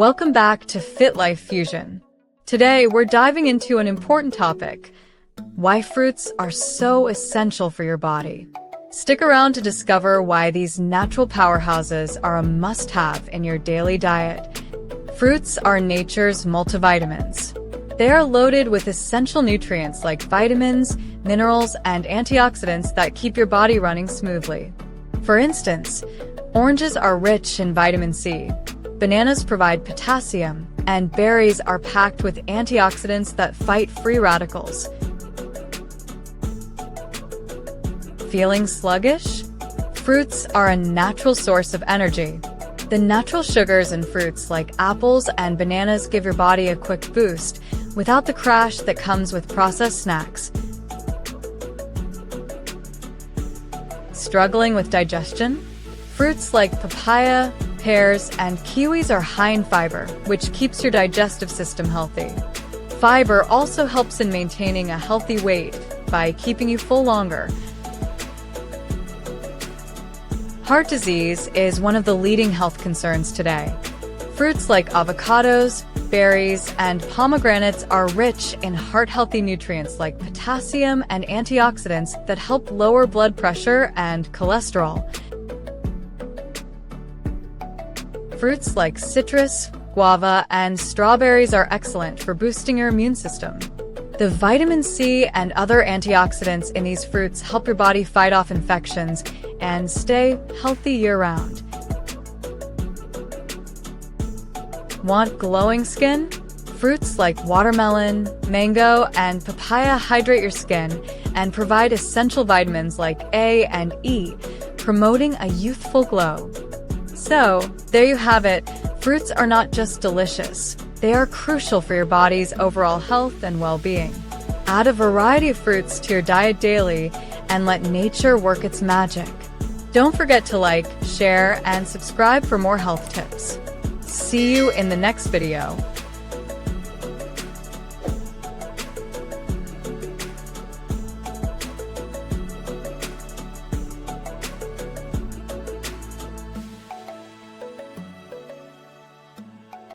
Welcome back to FitLife Fusion. Today, we're diving into an important topic: why fruits are so essential for your body. Stick around to discover why these natural powerhouses are a must-have in your daily diet. Fruits are nature's multivitamins. They are loaded with essential nutrients like vitamins, minerals, and antioxidants that keep your body running smoothly. For instance, oranges are rich in vitamin C, bananas provide potassium, and berries are packed with antioxidants that fight free radicals. Feeling sluggish? Fruits are a natural source of energy. The natural sugars in fruits like apples and bananas give your body a quick boost, without the crash that comes with processed snacks. Struggling with digestion? Fruits like papaya, pears, and kiwis are high in fiber, which keeps your digestive system healthy. Fiber also helps in maintaining a healthy weight by keeping you full longer. Heart disease is one of the leading health concerns today. Fruits like avocados, berries, and pomegranates are rich in heart-healthy nutrients like potassium and antioxidants that help lower blood pressure and cholesterol. Fruits like citrus, guava, and strawberries are excellent for boosting your immune system. The vitamin C and other antioxidants in these fruits help your body fight off infections and stay healthy year-round. Want glowing skin? Fruits like watermelon, mango, and papaya hydrate your skin and provide essential vitamins like A and E, promoting a youthful glow. So, there you have it. Fruits are not just delicious, they are crucial for your body's overall health and well-being. Add a variety of fruits to your diet daily and let nature work its magic. Don't forget to like, share, and subscribe for more health tips. See you in the next video.